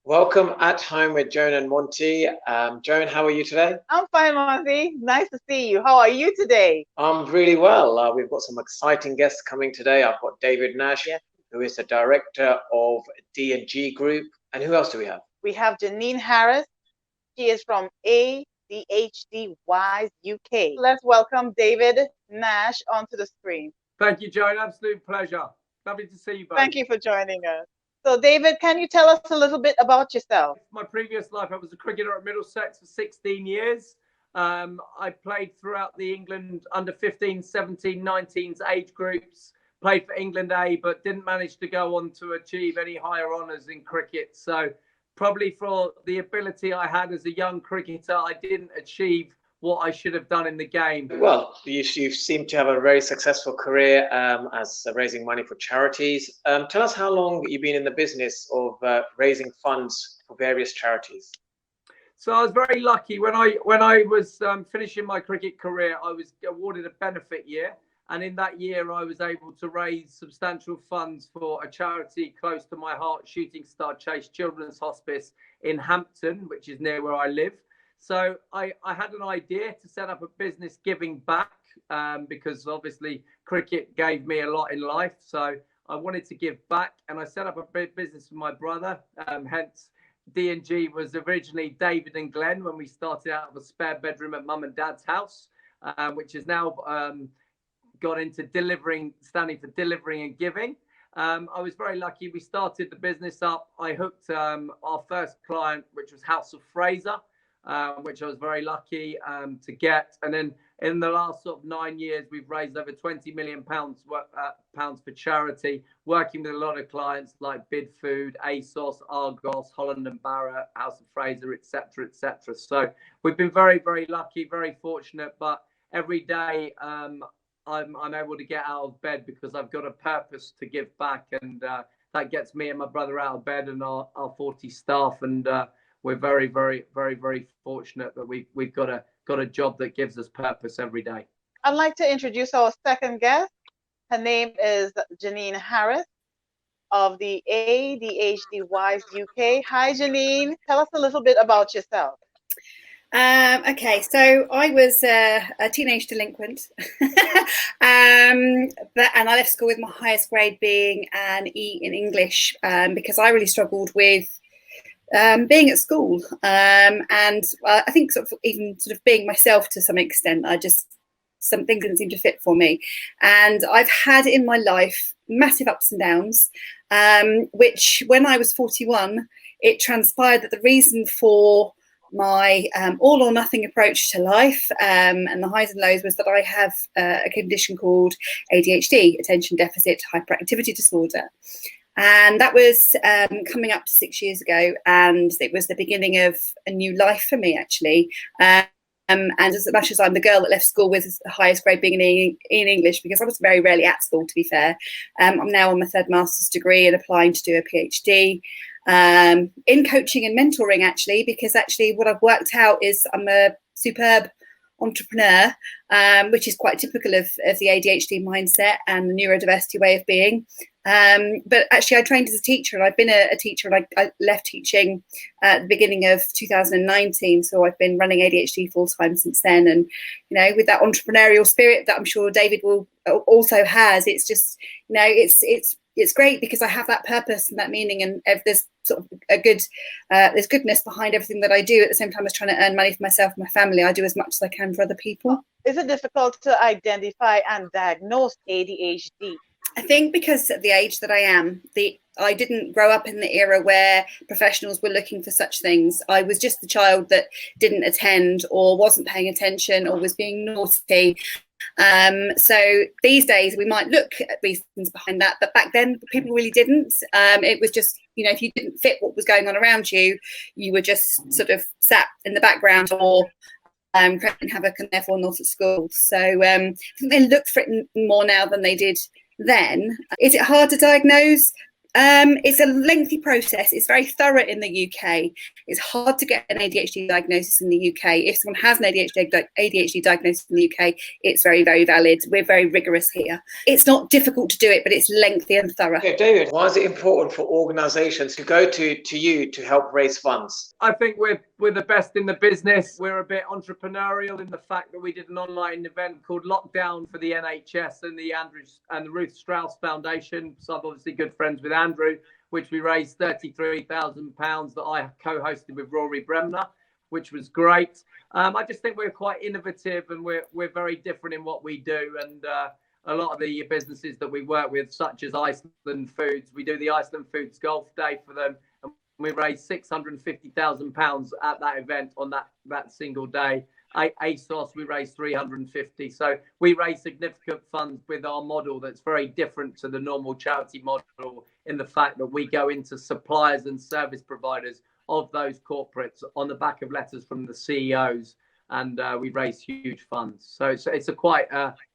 Welcome at Home with Joan and Monty. Joan, how are you today? I'm fine, Monty. Nice to see you. How are you today? I'm really well. We've got some exciting guests coming today. I've got David Nash, Yes. who is the director of D&G Group. And who else do we have? We have Jannine Harris. She is from ADHD Wise UK. Let's welcome David Nash onto the screen. Thank you, Joan. Absolute pleasure. Lovely to see you both. Thank you for joining us. So, David, can you tell us a little bit about yourself? My previous life, I was a cricketer at Middlesex for 16 years. I played throughout the England under 15, 17, 19s age groups, played for England A, but didn't manage to go on to achieve any higher honours in cricket. So probably for the ability I had as a young cricketer, I didn't achieve what I should have done in the game. Well, you seem to have a very successful career as raising money for charities. Tell us how long you've been in the business of raising funds for various charities. So I was very lucky when I was finishing my cricket career. I was awarded a benefit year, and in that year I was able to raise substantial funds for a charity close to my heart, Shooting Star Chase Children's Hospice in Hampton, which is near where I live. So I had an idea to set up a business giving back because obviously cricket gave me a lot in life. So I wanted to give back, and I set up a business with my brother. Hence, D&G was originally David and Glenn when we started out of a spare bedroom at mum and dad's house, which has now got into standing for delivering and giving. I was very lucky. We started the business up. I hooked our first client, which was House of Fraser, which I was very lucky to get. And then in the last sort of 9 years, we've raised over £20 million pounds for charity, working with a lot of clients like Bid Food, ASOS, Argos, Holland and Barrett, House of Fraser, etc., etc. So we've been very, very lucky, very fortunate. But every day I'm able to get out of bed because I've got a purpose to give back, and that gets me and my brother out of bed and our 40 staff. And we're very, very, very, very fortunate that we've got a job that gives us purpose every day. I'd like to introduce our second guest. Her name is Jannine Harris of the ADHD Wise UK. Hi, Janine. Tell us a little bit about yourself. Okay, so I was a teenage delinquent, and I left school with my highest grade being an E in English because I really struggled with being at school, and I think even being myself to some extent. Some things didn't seem to fit for me, and I've had in my life massive ups and downs, which when I was 41, it transpired that the reason for my all or nothing approach to life and the highs and lows was that I have a condition called ADHD, attention deficit hyperactivity disorder. And that was coming up to 6 years ago, and it was the beginning of a new life for me, actually. And as much as I'm the girl that left school with the highest grade being in English, because I was very rarely at school, to be fair, I'm now on my third master's degree and applying to do a PhD in coaching and mentoring, actually, because actually what I've worked out is I'm a superb entrepreneur, which is quite typical of the ADHD mindset and the neurodiversity way of being. But actually I trained as a teacher, and I've been a teacher, and I left teaching at the beginning of 2019. So I've been running ADHD full time since then. And, you know, with that entrepreneurial spirit that I'm sure David will also has, it's just, you know, it's great because I have that purpose and that meaning, and there's sort of there's goodness behind everything that I do. At the same time as trying to earn money for myself and my family, I do as much as I can for other people. Is it difficult to identify and diagnose ADHD? I think because at the age that I am, I didn't grow up in the era where professionals were looking for such things. I was just the child that didn't attend or wasn't paying attention or was being naughty. So these days we might look at reasons behind that, but back then people really didn't. It was just, you know, if you didn't fit what was going on around you, you were just sort of sat in the background or creating havoc and therefore not at school. So I think they look for it more now than they did then. Is it hard to diagnose? It's a lengthy process. It's very thorough in the UK. It's hard to get an ADHD diagnosis in the UK. If someone has an ADHD diagnosis in the UK, it's very, very valid. We're very rigorous here. It's not difficult to do it, but it's lengthy and thorough. Okay, David, why is it important for organisations to go to you to help raise funds? I think we're the best in the business. We're a bit entrepreneurial in the fact that we did an online event called Lockdown for the NHS and the Ruth Strauss Foundation. So I'm obviously good friends with Andrew, which we raised £33,000 that I co-hosted with Rory Bremner, which was great. I just think we're quite innovative and we're very different in what we do. And a lot of the businesses that we work with, such as Iceland Foods, we do the Iceland Foods Golf Day for them. And we raised £650,000 at that event on that single day. ASOS, we raised 350. So we raise significant funds with our model that's very different to the normal charity model in the fact that we go into suppliers and service providers of those corporates on the back of letters from the CEOs, and we raise huge funds. So it's a quite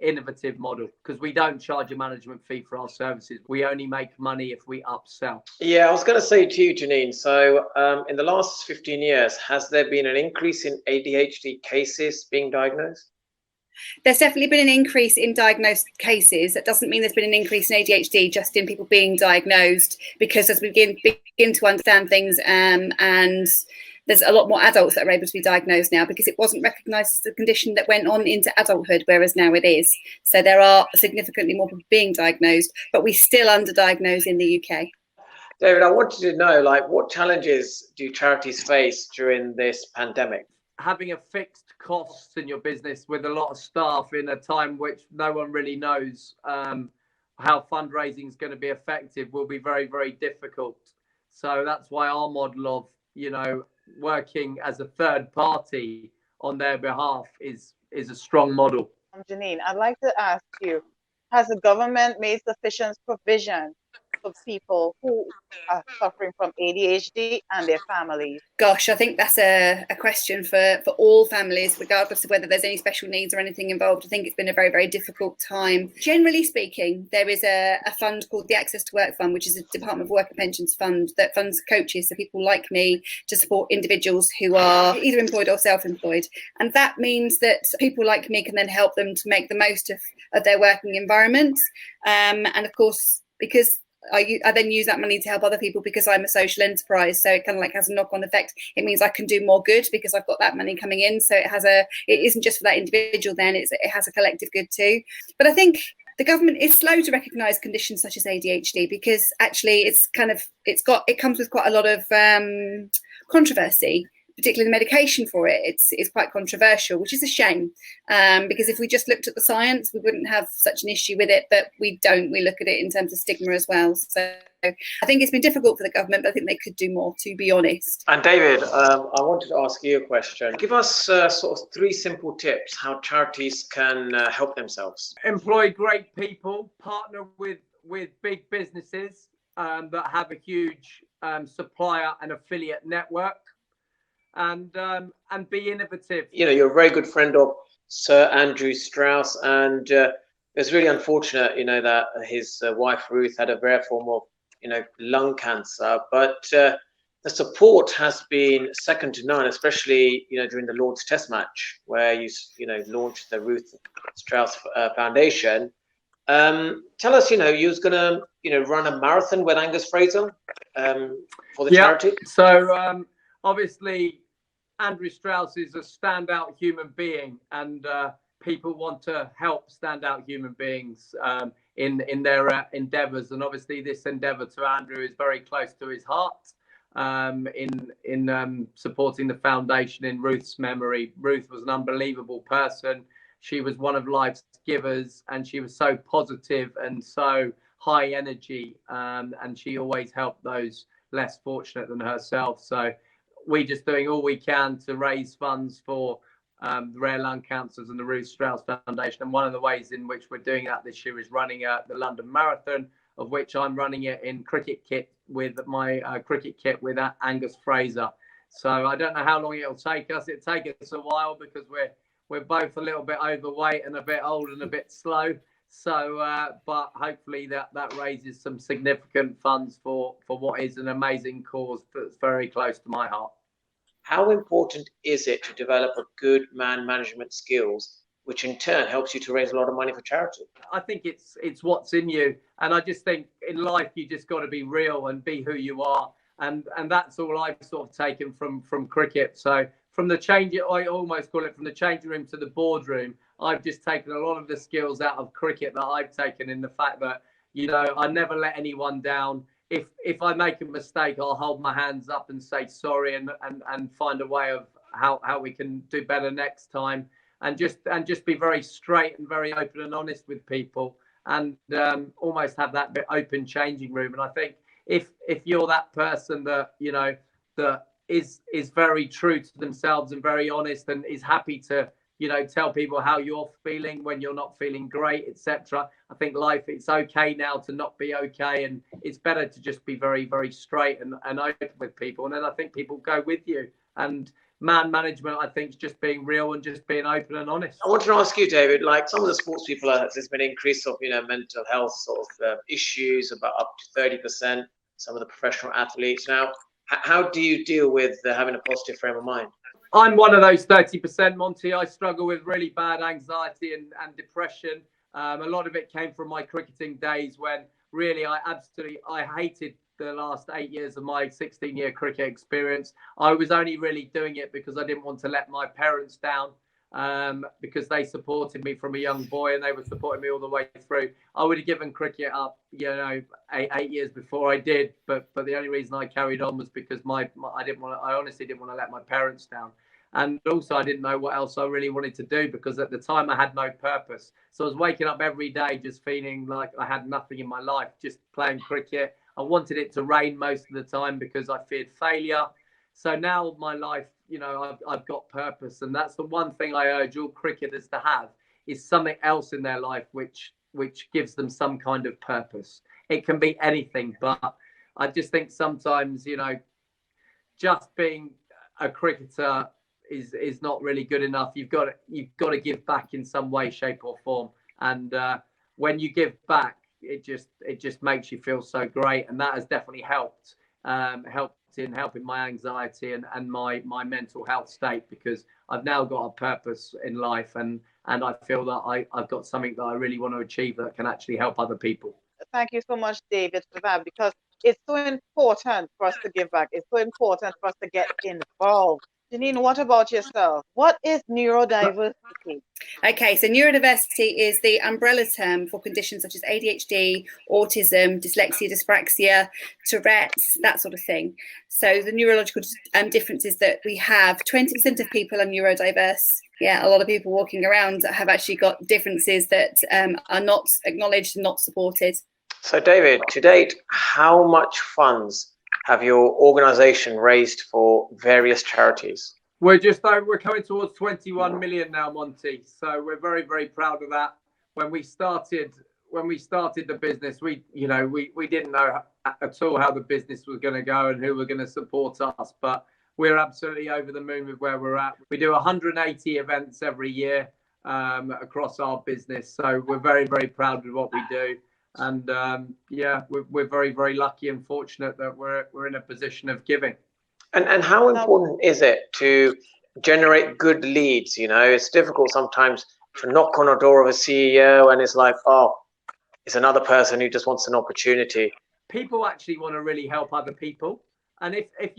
innovative model because we don't charge a management fee for our services. We only make money if we upsell. Yeah, I was going to say to you, Janine, so in the last 15 years, has there been an increase in ADHD cases being diagnosed? There's definitely been an increase in diagnosed cases. That doesn't mean there's been an increase in ADHD, just in people being diagnosed, because as we begin to understand things and there's a lot more adults that are able to be diagnosed now because it wasn't recognised as a condition that went on into adulthood, whereas now it is. So there are significantly more people being diagnosed, but we still underdiagnose in the UK. David, I wanted to know, like, what challenges do charities face during this pandemic? Having a fixed costs in your business with a lot of staff in a time which no one really knows how fundraising is going to be effective will be very, very difficult. So that's why our model of, working as a third party on their behalf is a strong model. Janine, I'd like to ask you, has the government made sufficient provision for people who are suffering from ADHD and their families? Gosh, I think that's a question for all families, regardless of whether there's any special needs or anything involved. I think it's been a very, very difficult time. Generally speaking, there is a fund called the Access to Work Fund, which is a Department of Work and Pensions fund that funds coaches, so people like me, to support individuals who are either employed or self-employed. And that means that people like me can then help them to make the most of their working environment. And of course, because I then use that money to help other people because I'm a social enterprise. So it kind of like has a knock-on effect. It means I can do more good because I've got that money coming in. So it isn't just for that individual then, it has a collective good too. But I think the government is slow to recognise conditions such as ADHD because actually it comes with quite a lot of controversy. Particularly the medication for it, it's quite controversial, which is a shame because if we just looked at the science, we wouldn't have such an issue with it, but we don't. We look at it in terms of stigma as well. So I think it's been difficult for the government, but I think they could do more, to be honest. And David, I wanted to ask you a question. Give us sort of 3 simple tips how charities can help themselves. Employ great people, partner with big businesses that have a huge supplier and affiliate network. And be innovative. You're a very good friend of Sir Andrew Strauss, and it's really unfortunate, that his wife Ruth had a rare form of, lung cancer. But the support has been second to none, especially, during the Lord's Test match where you launched the Ruth Strauss Foundation. Tell us, you was going to, run a marathon with Angus Fraser for the charity. So obviously, Andrew Strauss is a standout human being, and people want to help standout human beings in their endeavours. And obviously, this endeavour to Andrew is very close to his heart in supporting the foundation in Ruth's memory. Ruth was an unbelievable person. She was one of life's givers, and she was so positive and so high energy, and she always helped those less fortunate than herself. So we're just doing all we can to raise funds for the rare lung cancers and the Ruth Strauss Foundation. And one of the ways in which we're doing that this year is running the London Marathon, of which I'm running it in cricket kit with my cricket kit with Angus Fraser. So I don't know how long it'll take us. It'll take us a while because we're both a little bit overweight and a bit old and a bit slow. So, but hopefully that raises some significant funds for what is an amazing cause that's very close to my heart. How important is it to develop a good man management skills, which in turn helps you to raise a lot of money for charity? I think it's what's in you, and I just think in life you just got to be real and be who you are, and that's all I've sort of taken from cricket. So from the change, I almost call it from the changing room to the boardroom. I've just taken a lot of the skills out of cricket that I've taken in the fact that, you know, I never let anyone down. If I make a mistake, I'll hold my hands up and say sorry and find a way of how we can do better next time, and just be very straight and very open and honest with people, and almost have that bit open changing room. And I think if you're that person that, you know, that is very true to themselves and very honest and is happy to, you know, tell people how you're feeling when you're not feeling great, etc. I think life, it's okay now to not be okay, and it's better to just be very, very straight and open with people. And then I think people go with you. And man management, I think, is just being real and just being open and honest. I want to ask you, David, like some of the sports people, there's been an increase of, you know, mental health sort of issues, about up to 30%, some of the professional athletes. Now, how do you deal with having a positive frame of mind? I'm one of those 30%, Monty. I struggle with really bad anxiety and depression. A lot of it came from my cricketing days when really I hated the last 8 years of my 16-year cricket experience. I was only really doing it because I didn't want to let my parents down, because they supported me from a young boy and they were supporting me all the way through. I would have given cricket up, you know, eight years before I did, but the only reason I carried on was because I honestly didn't want to let my parents down. And also I didn't know what else I really wanted to do, because at the time I had no purpose. So I was waking up every day just feeling like I had nothing in my life, just playing cricket. I wanted it to rain most of the time because I feared failure. So now my life, you know, I've got purpose. And that's the one thing I urge all cricketers to have, is something else in their life which gives them some kind of purpose. It can be anything, but I just think sometimes, you know, just being a cricketer is not really good enough. You've got to give back in some way, shape or form. And when you give back, it just makes you feel so great. And that has definitely helped in helping my anxiety and my mental health state, because I've now got a purpose in life, and I feel that I've got something that I really want to achieve that can actually help other people. Thank you so much, David, for that, because it's so important for us to give back. It's so important for us to get involved. Janine, what about yourself? What is neurodiversity? Okay, so neurodiversity is the umbrella term for conditions such as ADHD, autism, dyslexia, dyspraxia, Tourette's, that sort of thing. So the neurological differences that we have, 20% of people are neurodiverse. Yeah, a lot of people walking around have actually got differences that are not acknowledged and not supported. So David, to date, how much funds have your organization raised for various charities? We're coming towards 21 million now, Monty. So we're very, very proud of that. When we started the business, we didn't know at all how the business was going to go and who were going to support us, but we're absolutely over the moon with where we're at. We do 180 events every year across our business. So we're very, very proud of what we do. And we're very, very lucky and fortunate that we're in a position of giving. And how important is it to generate good leads? You know, it's difficult sometimes to knock on a door of a CEO and it's like, oh, it's another person who just wants an opportunity. People actually want to really help other people. And if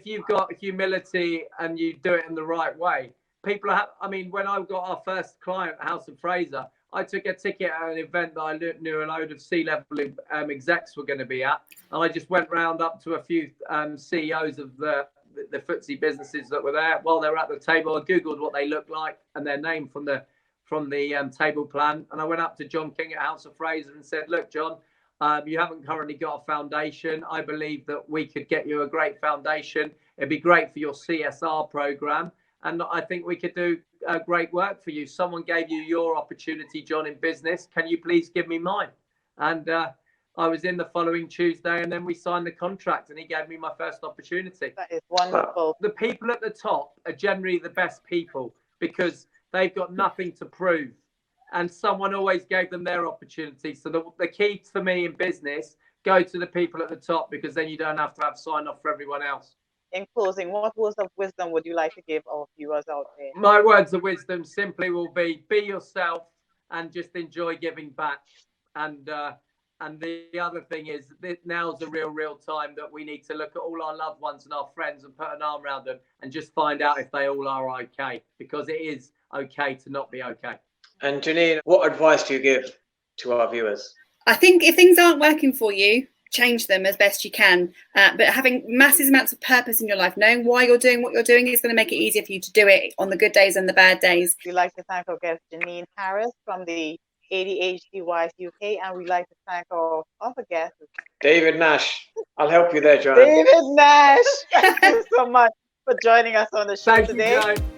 you've got humility and you do it in the right way, people have, I mean, when I got our first client, House of Fraser, I took a ticket at an event that I knew a load of C-level execs were going to be at. And I just went round up to a few CEOs of the FTSE businesses that were there. While they were at the table, I Googled what they looked like and their name from the table plan. And I went up to John King at House of Fraser and said, look, John, you haven't currently got a foundation. I believe that we could get you a great foundation. It'd be great for your CSR program. And I think we could do great work for you. Someone gave you your opportunity, John, in business. Can you please give me mine? And I was in the following Tuesday, and then we signed the contract, and he gave me my first opportunity. That is wonderful. The people at the top are generally the best people because they've got nothing to prove. and someone always gave them their opportunity. So the key for me in business, go to the people at the top, because then you don't have to have sign off for everyone else. In closing, what words of wisdom would you like to give our viewers out there? My words of wisdom simply will be yourself and just enjoy giving back. And the other thing is that now's a real time that we need to look at all our loved ones and our friends and put an arm around them and just find out if they all are okay, because it is okay to not be okay. And Janine, what advice do you give to our viewers? I think if things aren't working for you, change them as best you can. But having massive amounts of purpose in your life, knowing why you're doing what you're doing, is going to make it easier for you to do it on the good days and the bad days. We'd like to thank our guest Jannine Harris from the ADHD Wise UK, and we'd like to thank our other guest, David Nash. I'll help you there, Joan. David Nash. Thank you so much for joining us on the show today. Thank you, Joan.